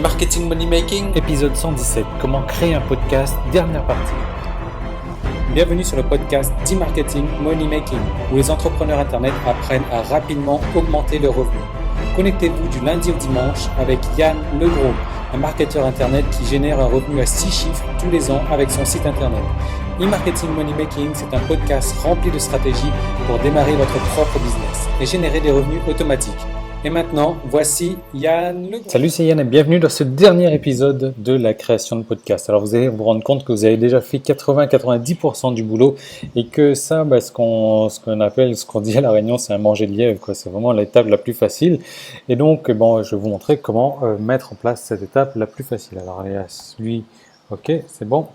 E-marketing Money Making, épisode 117, comment créer un podcast, dernière partie. Bienvenue sur le podcast d'e-marketing Money Making, où les entrepreneurs internet apprennent à rapidement augmenter leurs revenus. Connectez-vous du lundi au dimanche avec Yann Legros, un marketeur internet qui génère un revenu à 6 chiffres tous les ans avec son site internet. E-marketing Money Making, c'est un podcast rempli de stratégies pour démarrer votre propre business et générer des revenus automatiques. Et maintenant, voici Yann Legros. Salut, c'est Yann et bienvenue dans ce dernier épisode de la création de podcast. Alors vous allez vous rendre compte que vous avez déjà fait 80-90% du boulot et que ça, ce qu'on dit à la réunion, c'est un manger de lièvre, quoi. C'est vraiment l'étape la plus facile. Et donc, je vais vous montrer comment mettre en place cette étape la plus facile. Alors, il y a celui, ok, c'est bon.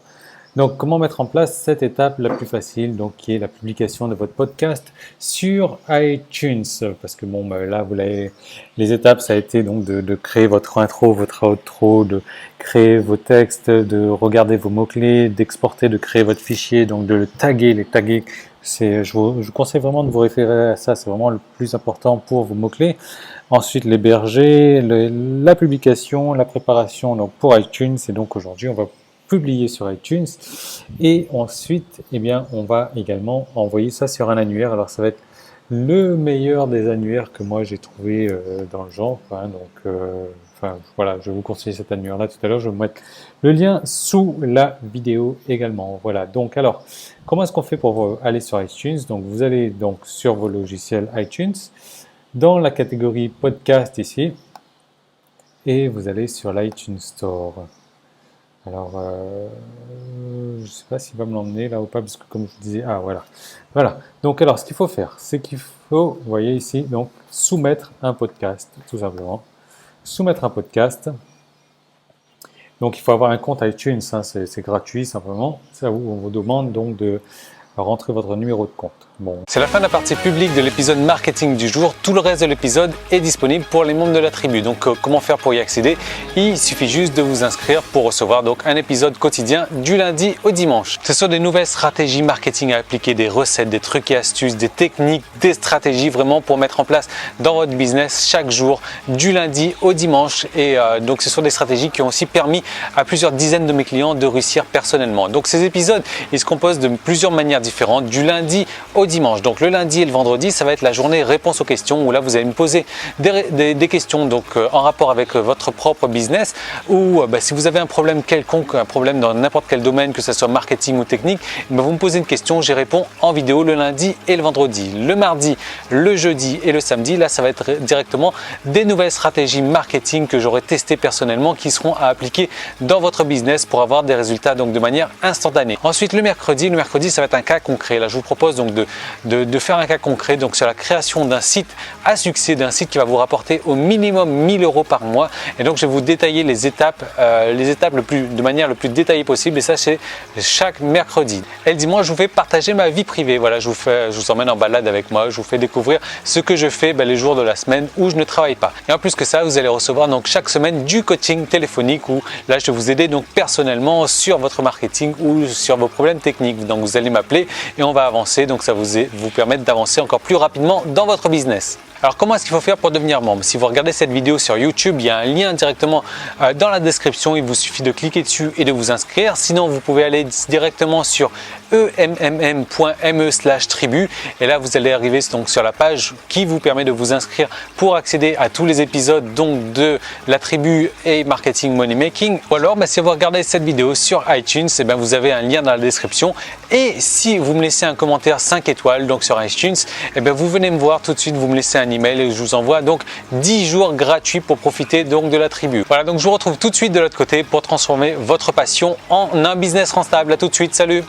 Donc, comment mettre en place cette étape la plus facile, donc qui est la publication de votre podcast sur iTunes, parce que là, vous l'avez, les étapes, ça a été donc de créer votre intro, votre outro, de créer vos textes, de regarder vos mots-clés, d'exporter, de créer votre fichier, donc de le taguer. Les taguer, je vous conseille vraiment de vous référer à ça, c'est vraiment le plus important pour vos mots-clés. Ensuite, l'héberger, la publication, la préparation, donc pour iTunes, et donc aujourd'hui, on va publier sur iTunes et ensuite on va également envoyer ça sur un annuaire. Alors ça va être le meilleur des annuaires que moi j'ai trouvé dans le genre, voilà, je vais vous conseiller cet annuaire là tout à l'heure, je vais vous mettre le lien sous la vidéo également. Voilà, donc alors comment est-ce qu'on fait pour aller sur iTunes? Donc vous allez donc sur vos logiciels iTunes dans la catégorie podcast ici et vous allez sur l'iTunes Store. Alors, je ne sais pas s'il va me l'emmener là ou pas, parce que comme je vous disais, voilà. Donc, alors, ce qu'il faut faire, c'est qu'il faut, vous voyez ici, donc, soumettre un podcast, tout simplement. Soumettre un podcast. Donc, il faut avoir un compte iTunes, hein, c'est gratuit, simplement. C'est à vous, on vous demande donc de rentrer votre numéro de compte. Bon. C'est la fin de la partie publique de l'épisode marketing du jour. Tout le reste de l'épisode est disponible pour les membres de la tribu. Donc comment faire pour y accéder? Il suffit juste de vous inscrire pour recevoir donc un épisode quotidien du lundi au dimanche. Ce sont des nouvelles stratégies marketing à appliquer, des recettes, des trucs et astuces, des techniques, des stratégies vraiment pour mettre en place dans votre business chaque jour du lundi au dimanche. Et donc ce sont des stratégies qui ont aussi permis à plusieurs dizaines de mes clients de réussir personnellement. Donc ces épisodes, ils se composent de plusieurs manières différentes du lundi au dimanche. Donc le lundi et le vendredi, ça va être la journée réponse aux questions où là vous allez me poser des questions donc en rapport avec votre propre business ou si vous avez un problème quelconque, un problème dans n'importe quel domaine, que ce soit marketing ou technique, vous me posez une question, j'y réponds en vidéo le lundi et le vendredi. Le mardi, le jeudi et le samedi, là ça va être directement des nouvelles stratégies marketing que j'aurai testées personnellement qui seront à appliquer dans votre business pour avoir des résultats donc de manière instantanée. Ensuite le mercredi ça va être un cas concret. Là je vous propose donc de faire un cas concret donc sur la création d'un site à succès, d'un site qui va vous rapporter au minimum 1000 € par mois. Et donc je vais vous détailler les étapes de manière le plus détaillée possible, et ça c'est chaque mercredi. Et le dimanche je vous fais partager ma vie privée. Voilà, je vous emmène en balade avec moi, je vous fais découvrir ce que je fais les jours de la semaine où je ne travaille pas. Et en plus que ça, vous allez recevoir donc chaque semaine du coaching téléphonique où là je vais vous aider donc personnellement sur votre marketing ou sur vos problèmes techniques. Donc vous allez m'appeler et on va avancer, donc ça vous permettre d'avancer encore plus rapidement dans votre business. Alors comment est-ce qu'il faut faire pour devenir membre? Si vous regardez cette vidéo sur YouTube, il y a un lien directement dans la description, il vous suffit de cliquer dessus et de vous inscrire. Sinon vous pouvez aller directement sur emmm.me/tribu et là vous allez arriver donc sur la page qui vous permet de vous inscrire pour accéder à tous les épisodes donc de la tribu et marketing money making. Ou alors si vous regardez cette vidéo sur iTunes, vous avez un lien dans la description, et si vous me laissez un commentaire 5 étoiles donc sur iTunes, vous venez me voir tout de suite, vous me laissez un email et je vous envoie donc 10 jours gratuits pour profiter donc de la tribu. Voilà, donc je vous retrouve tout de suite de l'autre côté pour transformer votre passion en un business rentable. À tout de suite, salut.